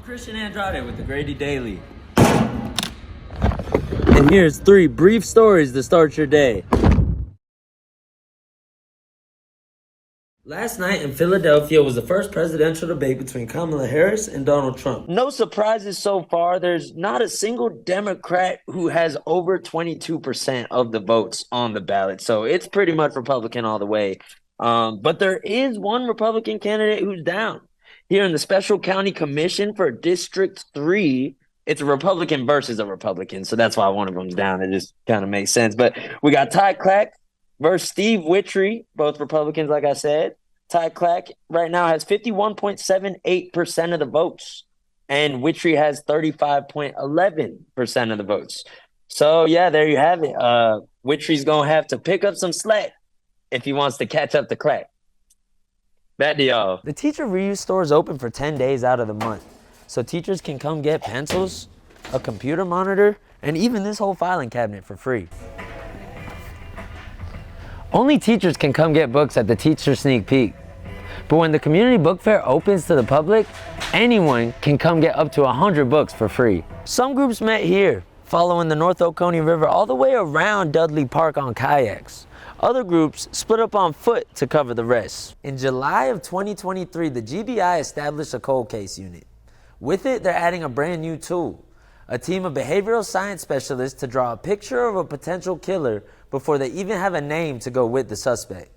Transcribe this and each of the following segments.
Christian Andrade with the Grady Daily. And here's 3 brief stories to start your day. Last night in Philadelphia was the first presidential debate between Kamala Harris and Donald Trump. No surprises so far. There's not a single Democrat who has over 22% of the votes on the ballot. So it's pretty much Republican all the way. But there is one Republican candidate who's down. Here in the Special County Commission for District 3, it's a Republican versus a Republican. So that's why one of them's down. It just kind of makes sense. But we got Ty Clack versus Steve Witry, both Republicans, like I said. Ty Clack right now has 51.78% of the votes, and Witry has 35.11% of the votes. So, yeah, there you have it. Witry's going to have to pick up some slack if he wants to catch up to Clack. Back to y'all. The teacher reuse store is open for 10 days out of the month, so teachers can come get pencils, a computer monitor, and even this whole filing cabinet for free. Only teachers can come get books at the Teacher Sneak Peek. But when the community book fair opens to the public, anyone can come get up to 100 books for free. Some groups met here, following the North Oconee River all the way around Dudley Park on kayaks. Other groups split up on foot to cover the rest. In July of 2023, the GBI established a cold case unit. With it, they're adding a brand new tool, a team of behavioral science specialists to draw a picture of a potential killer before they even have a name to go with the suspect.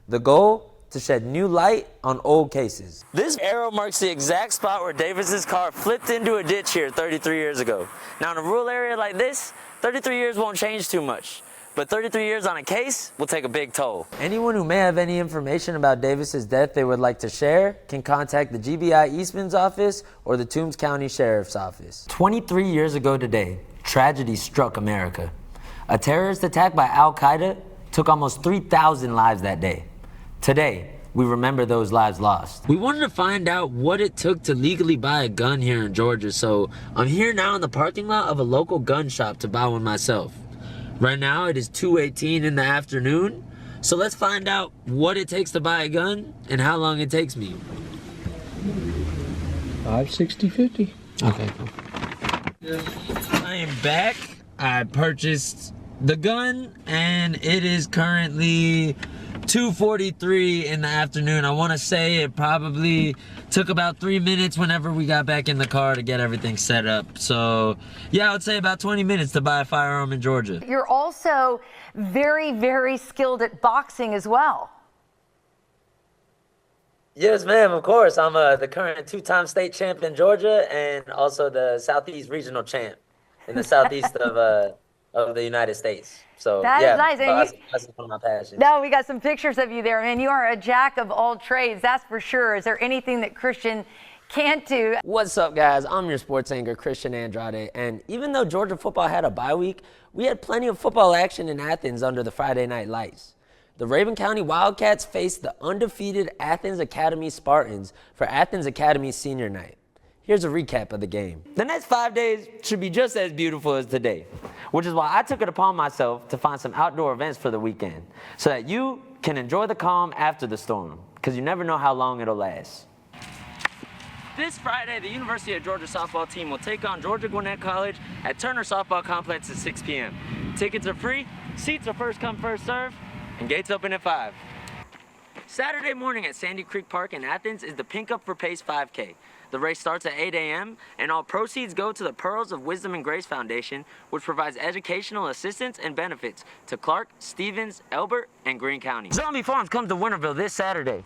The goal? To shed new light on old cases. This arrow marks the exact spot where Davis's car flipped into a ditch here 33 years ago. Now in a rural area like this, 33 years won't change too much, but 33 years on a case will take a big toll. Anyone who may have any information about Davis's death they would like to share can contact the GBI Eastman's office or the Toombs County Sheriff's Office. 23 years ago today, tragedy struck America. A terrorist attack by Al-Qaeda took almost 3,000 lives that day. Today, we remember those lives lost. We wanted to find out what it took to legally buy a gun here in Georgia, so I'm here now in the parking lot of a local gun shop to buy one myself. Right now, it is 2:18 in the afternoon, so let's find out what it takes to buy a gun and how long it takes me. 560-50. Okay, cool. I am back. I purchased the gun, and it is currently 2:43 in the afternoon. I want to say it probably took about 3 minutes whenever we got back in the car to get everything set up. So, yeah, I would say about 20 minutes to buy a firearm in Georgia. You're also very, very skilled at boxing as well. Yes, ma'am, of course. I'm the current 2-time state champ in Georgia and also the Southeast regional champ in the southeast of the United States. So that yeah, is nice. And that's one of my passions. No, we got some pictures of you there, man. You are a jack of all trades, that's for sure. Is there anything that Christian can't do? What's up, guys? I'm your sports anchor, Christian Andrade. And even though Georgia football had a bye week, we had plenty of football action in Athens under the Friday night lights. The Raven County Wildcats faced the undefeated Athens Academy Spartans for Athens Academy Senior Night. Here's a recap of the game. The next 5 days should be just as beautiful as today, which is why I took it upon myself to find some outdoor events for the weekend so that you can enjoy the calm after the storm, because you never know how long it'll last. This Friday, the University of Georgia softball team will take on Georgia Gwinnett College at Turner Softball Complex at 6 p.m. Tickets are free, seats are first come, first serve, and gates open at 5. Saturday morning at Sandy Creek Park in Athens is the Pink Up for Pace 5K. The race starts at 8 a.m., and all proceeds go to the Pearls of Wisdom and Grace Foundation, which provides educational assistance and benefits to Clark, Stevens, Elbert, and Greene County. Zombie Farms comes to Winterville this Saturday.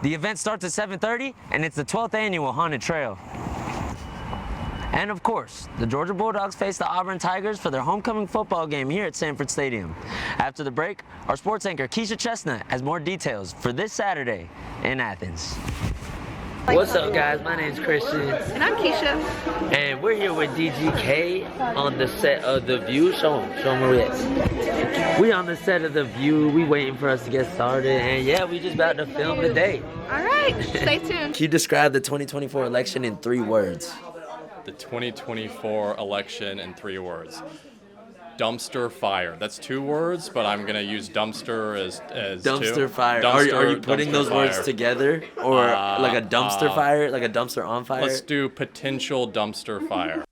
The event starts at 7:30, and it's the 12th annual Haunted Trail. And of course, the Georgia Bulldogs face the Auburn Tigers for their homecoming football game here at Sanford Stadium. After the break, our sports anchor, Keisha Chestnut, has more details for this Saturday in Athens. What's up, guys? My name's Christian. And I'm Keisha. And we're here with DGK on the set of The View. Show them where we at. We on the set of The View. We waiting for us to get started. And yeah, we just about to film the day. All right, stay tuned. Can you describe the 2024 election in 3 words? The 2024 election in 3 words. dumpster fire. That's 2 words, but I'm going to use dumpster as Dumpster 2. fire. Dumpster, Are you putting dumpster those words fire. together? Or like a dumpster fire? Like a dumpster on fire? Let's do potential dumpster fire.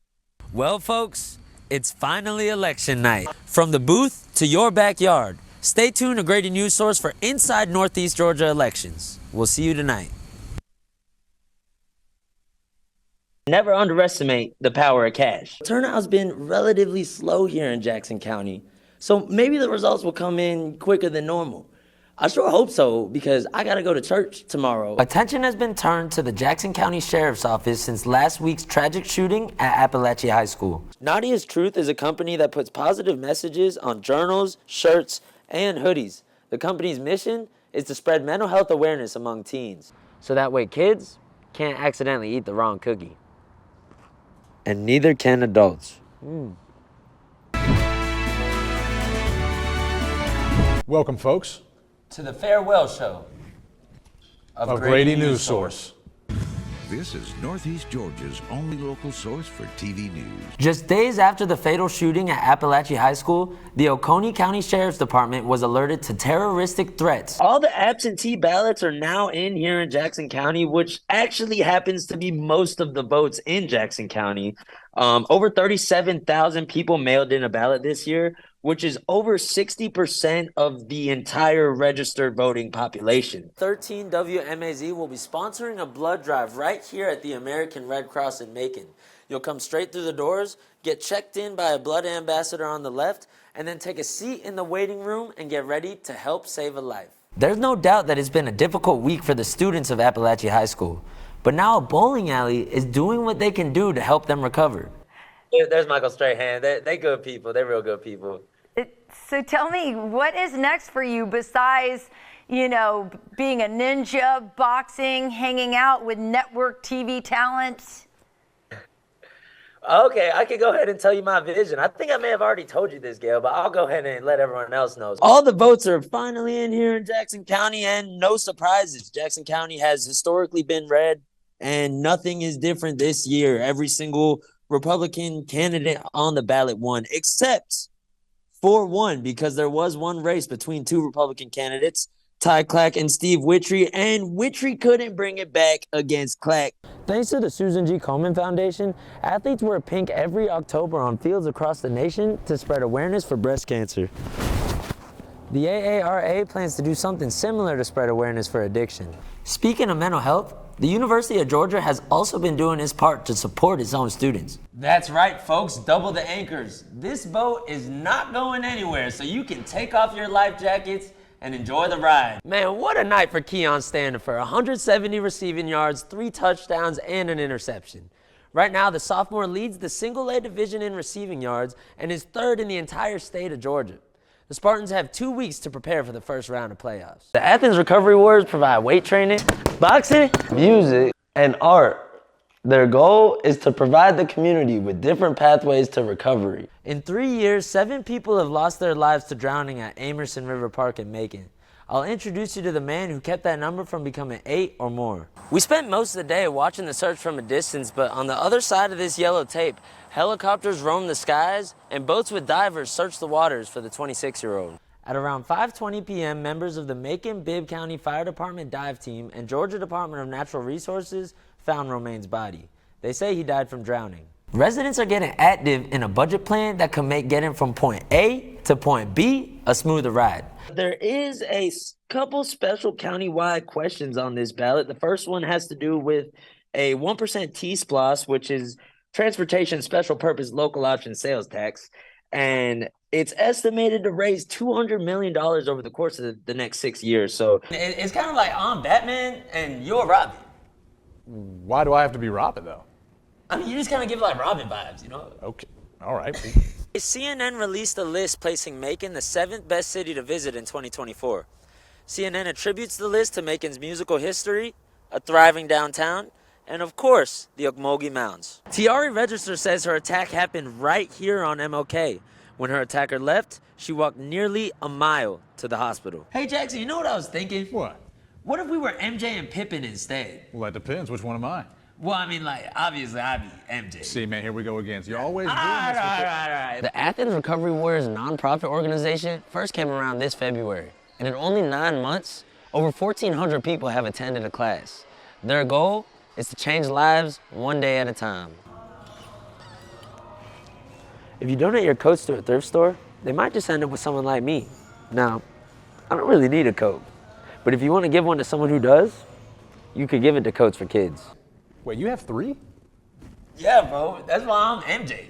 Well, folks, it's finally election night. From the booth to your backyard. Stay tuned to Grady News Source for Inside Northeast Georgia elections. We'll see you tonight. Never underestimate the power of cash. Turnout has been relatively slow here in Jackson County, so maybe the results will come in quicker than normal. I sure hope so, because I gotta go to church tomorrow. Attention has been turned to the Jackson County Sheriff's Office since last week's tragic shooting at Appalachia High School. Nadia's Truth is a company that puts positive messages on journals, shirts, and hoodies. The company's mission is to spread mental health awareness among teens, so that way kids can't accidentally eat the wrong cookie. And neither can adults. Welcome, folks, To the farewell show of Grady News Source. This is Northeast Georgia's only local source for TV news. Just days after the fatal shooting at Appalachia High School, the Oconee County Sheriff's Department was alerted to terroristic threats. All the absentee ballots are now in here in Jackson County, which actually happens to be most of the votes in Jackson County. Over 37,000 people mailed in a ballot this year, which is over 60% of the entire registered voting population. 13 WMAZ will be sponsoring a blood drive right here at the American Red Cross in Macon. You'll come straight through the doors, get checked in by a blood ambassador on the left, and then take a seat in the waiting room and get ready to help save a life. There's no doubt that it's been a difficult week for the students of Appalachia High School, but now a bowling alley is doing what they can do to help them recover. There's Michael Strahan. They good people. They're real good people. So tell me, what is next for you besides, being a ninja, boxing, hanging out with network TV talent? Okay, I could go ahead and tell you my vision. I think I may have already told you this, Gail, but I'll go ahead and let everyone else know. All the votes are finally in here in Jackson County, and no surprises. Jackson County has historically been red, and nothing is different this year. Every single Republican candidate on the ballot won, except for one, because there was one race between 2 Republican candidates, Ty Clack and Steve Wittry, and Wittry couldn't bring it back against Clack. Thanks to the Susan G. Komen Foundation, athletes wear pink every October on fields across the nation to spread awareness for breast cancer. The AARA plans to do something similar to spread awareness for addiction. Speaking of mental health, the University of Georgia has also been doing its part to support its own students. That's right, folks, double the anchors. This boat is not going anywhere, so you can take off your life jackets and enjoy the ride. Man, what a night for Keon Standifer. 170 receiving yards, 3 touchdowns, and an interception. Right now, the sophomore leads the single-A division in receiving yards and is 3rd in the entire state of Georgia. The Spartans have 2 weeks to prepare for the first round of playoffs. The Athens Recovery Warriors provide weight training, boxing, music, and art. Their goal is to provide the community with different pathways to recovery. In 3 years, 7 people have lost their lives to drowning at Amerson River Park in Macon. I'll introduce you to the man who kept that number from becoming 8 or more. We spent most of the day watching the search from a distance, but on the other side of this yellow tape, helicopters roam the skies and boats with divers search the waters for the 26-year-old. At around 5:20 p.m., members of the Macon-Bibb County Fire Department dive team and Georgia Department of Natural Resources found Romaine's body. They say he died from drowning. Residents are getting active in a budget plan that could make getting from point A to point B a smoother ride. There is a couple special countywide questions on this ballot. The first one has to do with a 1% T-SPLOS, which is Transportation Special Purpose Local Option Sales Tax, and it's estimated to raise $200 million over the course of the next 6 years. So it's kind of like I'm Batman and you're Robin. Why do I have to be Robin, though? I mean, you just kind of give like Robin vibes, you know? Okay, all right. CNN released a list placing Macon the 7th best city to visit in 2024. CNN attributes the list to Macon's musical history, a thriving downtown, and of course, the Okmulgee Mounds. Tiari Register says her attack happened right here on MLK. When her attacker left, she walked nearly a mile to the hospital. Hey Jackson, you know what I was thinking? What? What if we were MJ and Pippen instead? Well, that depends. Which one am I? Well, I mean, like, obviously, I'd be MJ. See, man, here we go again. So you're always doing All this. with the- right. The Athens Recovery Warriors nonprofit organization first came around this February. And in only 9 months, over 1,400 people have attended a class. Their goal is to change lives one day at a time. If you donate your coats to a thrift store, they might just end up with someone like me. Now, I don't really need a coat. But if you want to give one to someone who does, you could give it to Coats for Kids. Wait, you have 3? Yeah, bro. That's why I'm MJ.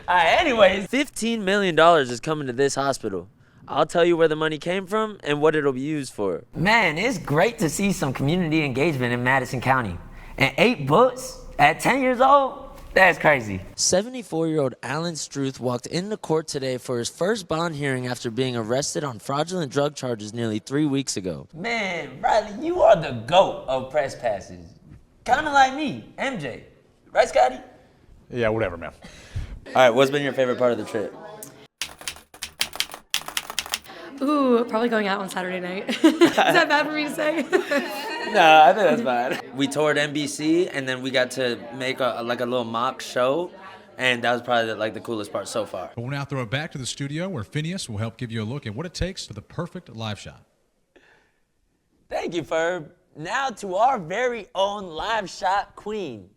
All right, anyways. $15 million is coming to this hospital. I'll tell you where the money came from and what it'll be used for. Man, it's great to see some community engagement in Madison County. And 8 books at 10 years old? That's crazy. 74-year-old Alan Struth walked into court today for his first bond hearing after being arrested on fraudulent drug charges nearly 3 weeks ago. Man, Riley, you are the GOAT of press passes. Kind of like me, MJ. Right, Scotty? Yeah, whatever, man. All right, what's been your favorite part of the trip? Ooh, probably going out on Saturday night. Is that bad for me to say? No, I think that's fine. We toured NBC, and then we got to make a little mock show, and that was probably the coolest part so far. We'll now throw it back to the studio where Phineas will help give you a look at what it takes for the perfect live shot. Thank you, Ferb. Now to our very own live shot queen.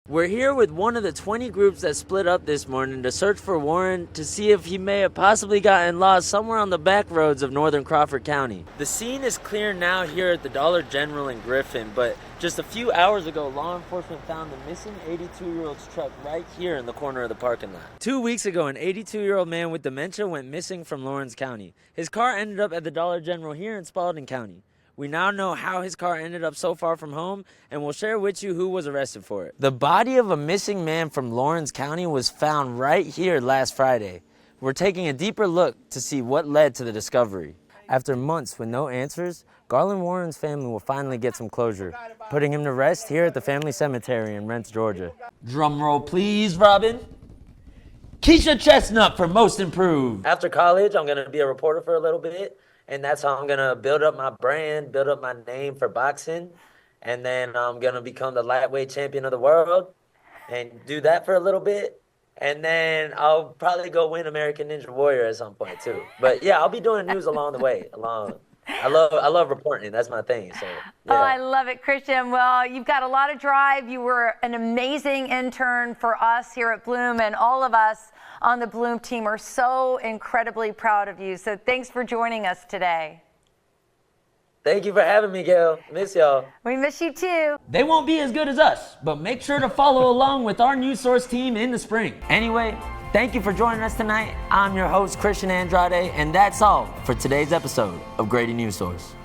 We're here with one of the 20 groups that split up this morning to search for Warren to see if he may have possibly gotten lost somewhere on the back roads of northern Crawford County. The scene is clear now here at the Dollar General in Griffin, but just a few hours ago, law enforcement found the missing 82-year-old's truck right here in the corner of the parking lot. 2 weeks ago, an 82-year-old man with dementia went missing from Lawrence County. His car ended up at the Dollar General here in Spalding County. We now know how his car ended up so far from home, and we'll share with you who was arrested for it. The body of a missing man from Lawrence County was found right here last Friday. We're taking a deeper look to see what led to the discovery. After months with no answers, Garland Warren's family will finally get some closure, putting him to rest here at the family cemetery in Rents, Georgia. Drum roll, please, Robin. Keisha Chestnut for Most Improved. After college, I'm going to be a reporter for a little bit. And that's how I'm going to build up my brand, build up my name for boxing. And then I'm going to become the lightweight champion of the world and do that for a little bit. And then I'll probably go win American Ninja Warrior at some point too. But yeah, I'll be doing news along the way. I love reporting. That's my thing. So, yeah. Oh, I love it, Christian. Well, you've got a lot of drive. You were an amazing intern for us here at Bloom, and all of us on the Bloom team are so incredibly proud of you. So thanks for joining us today. Thank you for having me, Gail. Miss y'all. We miss you too. They won't be as good as us, but make sure to follow along with our News Source team in the spring. Anyway, thank you for joining us tonight. I'm your host, Christian Andrade, and that's all for today's episode of Grady News Source.